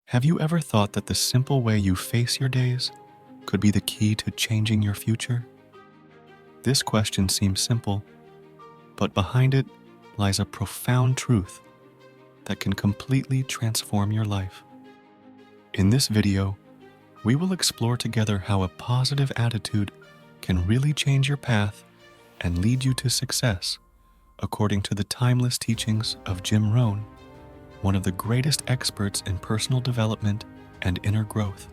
Have you ever thought that the simple way you face your days could be the key to changing your future? This question seems simple, but behind it lies a profound truth that can completely transform your life. In this video, we will explore together how a positive attitude can really change your path and lead you to success, according to the timeless teachings of Jim Rohn, one of the greatest experts in personal development and inner growth.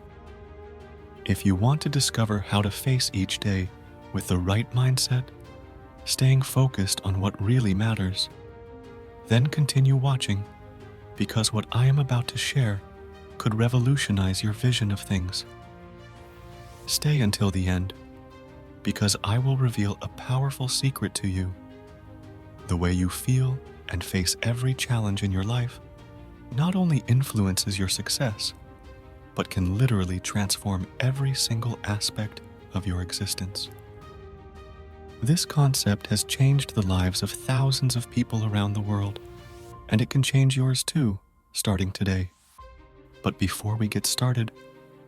If you want to discover how to face each day with the right mindset, staying focused on what really matters, then continue watching, because what I am about to share could revolutionize your vision of things. Stay until the end, because I will reveal a powerful secret to you. The way you feel and face every challenge in your life not only influences your success, but can literally transform every single aspect of your existence. This concept has changed the lives of thousands of people around the world, and it can change yours too, starting today. But before we get started,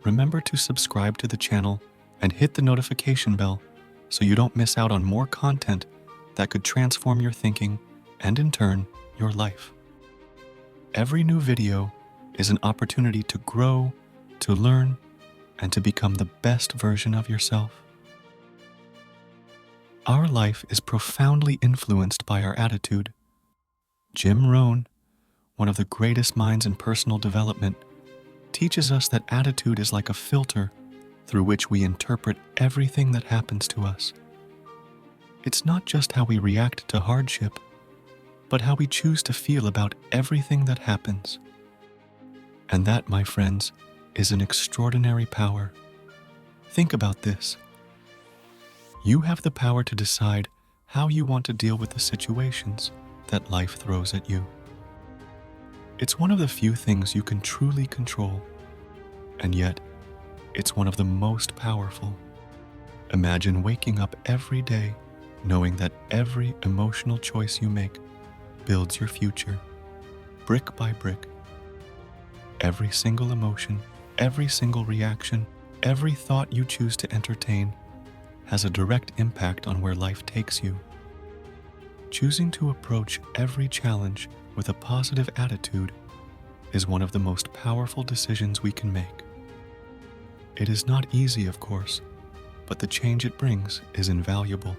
remember to subscribe to the channel and hit the notification bell so you don't miss out on more content that could transform your thinking and, in turn, your life. Every new video is an opportunity to grow, to learn, and to become the best version of yourself. Our life is profoundly influenced by our attitude. Jim Rohn, one of the greatest minds in personal development, teaches us that attitude is like a filter through which we interpret everything that happens to us. It's not just how we react to hardship, but how we choose to feel about everything that happens. And that, my friends, is an extraordinary power. Think about this. You have the power to decide how you want to deal with the situations that life throws at you. It's one of the few things you can truly control, and yet it's one of the most powerful. Imagine waking up every day knowing that every emotional choice you make builds your future, brick by brick. Every single emotion, every single reaction, every thought you choose to entertain has a direct impact on where life takes you. Choosing to approach every challenge with a positive attitude is one of the most powerful decisions we can make. It is not easy, of course, but the change it brings is invaluable.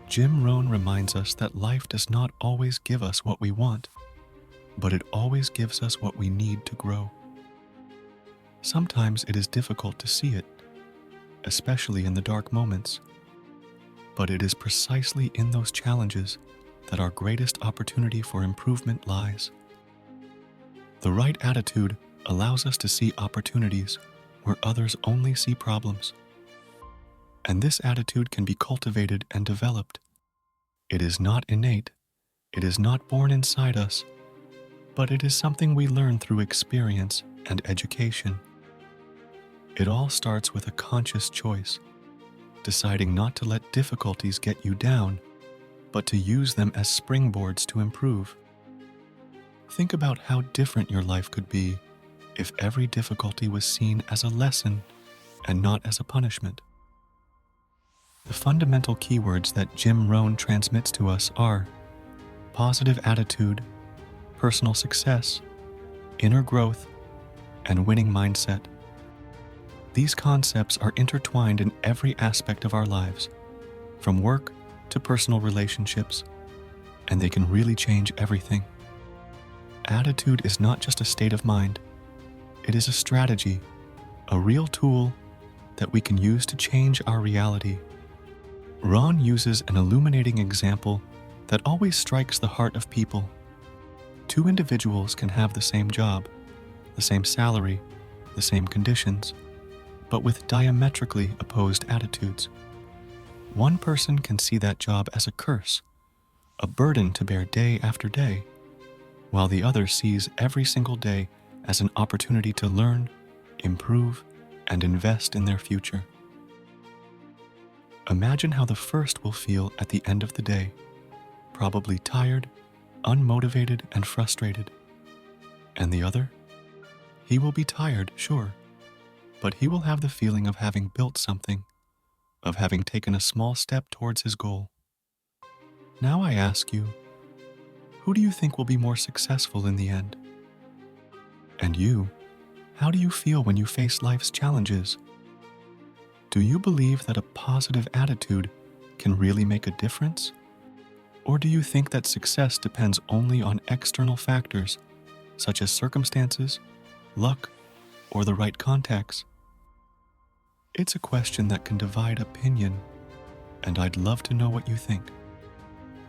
Jim Rohn reminds us that life does not always give us what we want, but it always gives us what we need to grow. Sometimes it is difficult to see it, especially in the dark moments, but it is precisely in those challenges that our greatest opportunity for improvement lies. The right attitude allows us to see opportunities where others only see problems. And this attitude can be cultivated and developed. It is not innate, it is not born inside us, but it is something we learn through experience and education. It all starts with a conscious choice, deciding not to let difficulties get you down, but to use them as springboards to improve. Think about how different your life could be if every difficulty was seen as a lesson and not as a punishment. The fundamental keywords that Jim Rohn transmits to us are positive attitude, personal success, inner growth, and winning mindset. These concepts are intertwined in every aspect of our lives, from work to personal relationships, and they can really change everything. Attitude is not just a state of mind, it is a strategy, a real tool that we can use to change our reality. Rohn uses an illuminating example that always strikes the heart of people. Two individuals can have the same job, the same salary, the same conditions, but with diametrically opposed attitudes. One person can see that job as a curse, a burden to bear day after day, while the other sees every single day as an opportunity to learn, improve, and invest in their future. Imagine how the first will feel at the end of the day, probably tired, unmotivated, and frustrated. And the other? He will be tired, sure, but he will have the feeling of having built something, of having taken a small step towards his goal. Now I ask you, who do you think will be more successful in the end? And you, how do you feel when you face life's challenges? Do you believe that a positive attitude can really make a difference? Or do you think that success depends only on external factors, such as circumstances, luck, or the right contacts? It's a question that can divide opinion, and I'd love to know what you think.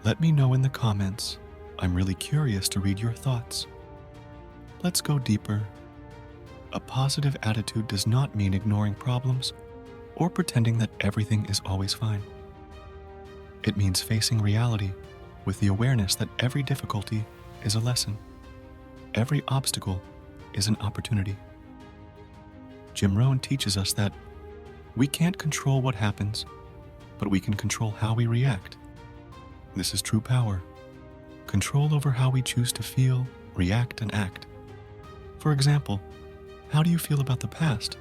Let me know in the comments. I'm really curious to read your thoughts. Let's go deeper. A positive attitude does not mean ignoring problems or pretending that everything is always fine. It means facing reality with the awareness that every difficulty is a lesson. Every obstacle is an opportunity. Jim Rohn teaches us that we can't control what happens, but we can control how we react. This is true power. Control over how we choose to feel, react, and act. For example, how do you feel about the past?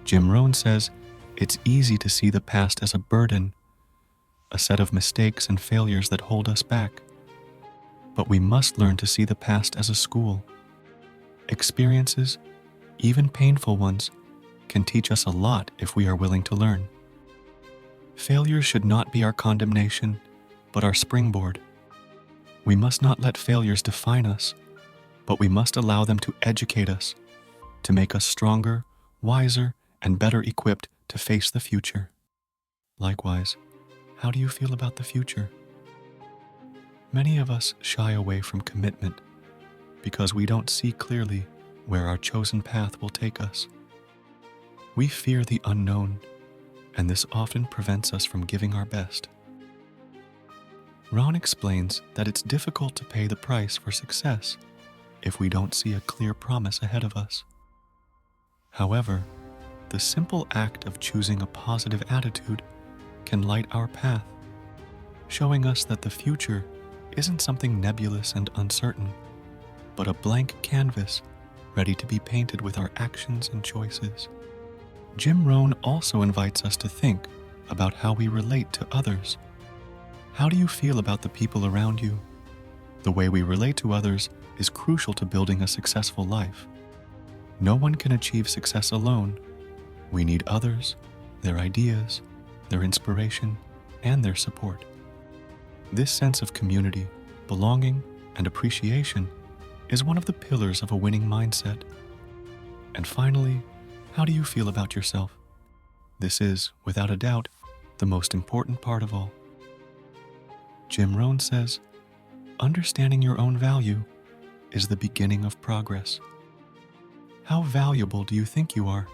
Jim Rohn says it's easy to see the past as a burden, a set of mistakes and failures that hold us back. But we must learn to see the past as a school. Experiences, even painful ones, can teach us a lot if we are willing to learn. Failures should not be our condemnation, but our springboard. We must not let failures define us, but we must allow them to educate us, to make us stronger, wiser, and better equipped to face the future. Likewise, how do you feel about the future? Many of us shy away from commitment because we don't see clearly where our chosen path will take us. We fear the unknown, and this often prevents us from giving our best. Rohn explains that it's difficult to pay the price for success if we don't see a clear promise ahead of us. However, the simple act of choosing a positive attitude can light our path, showing us that the future isn't something nebulous and uncertain, but a blank canvas ready to be painted with our actions and choices. Jim Rohn also invites us to think about how we relate to others. How do you feel about the people around you? The way we relate to others is crucial to building a successful life. No one can achieve success alone. We need others, their ideas, their inspiration, and their support. This sense of community, belonging, and appreciation is one of the pillars of a winning mindset. And finally, how do you feel about yourself? This is, without a doubt, the most important part of all. Jim Rohn says, understanding your own value is the beginning of progress. How valuable do you think you are?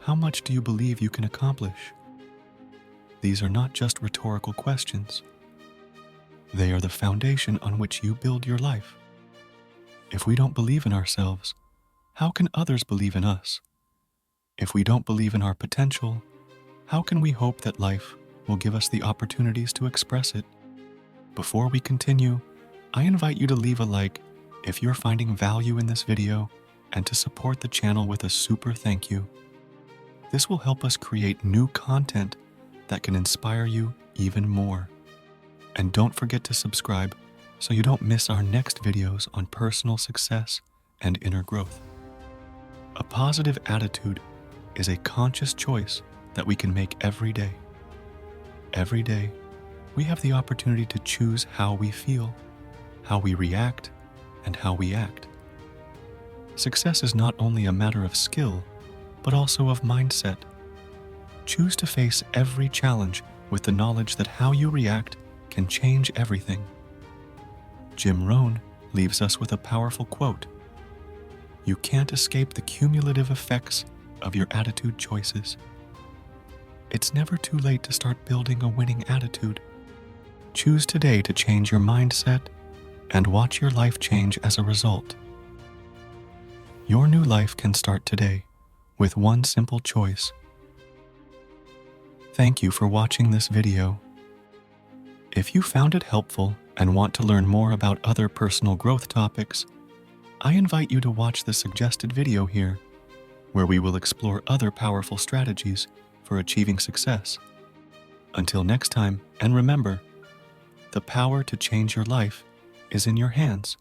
How much do you believe you can accomplish? These are not just rhetorical questions. They are the foundation on which you build your life. If we don't believe in ourselves, how can others believe in us? If we don't believe in our potential, how can we hope that life will give us the opportunities to express it? Before we continue, I invite you to leave a like if you're finding value in this video and to support the channel with a super thank you. This will help us create new content that can inspire you even more. And don't forget to subscribe so you don't miss our next videos on personal success and inner growth. A positive attitude is a conscious choice that we can make every day. Every day, we have the opportunity to choose how we feel, how we react, and how we act. Success is not only a matter of skill, but also of mindset. Choose to face every challenge with the knowledge that how you react can change everything. Jim Rohn leaves us with a powerful quote: "You can't escape the cumulative effects of your attitude choices." It's never too late to start building a winning attitude. Choose today to change your mindset and watch your life change as a result. Your new life can start today with one simple choice. Thank you for watching this video. If you found it helpful and want to learn more about other personal growth topics, I invite you to watch the suggested video here, where we will explore other powerful strategies for achieving success. Until next time, and remember, the power to change your life is in your hands.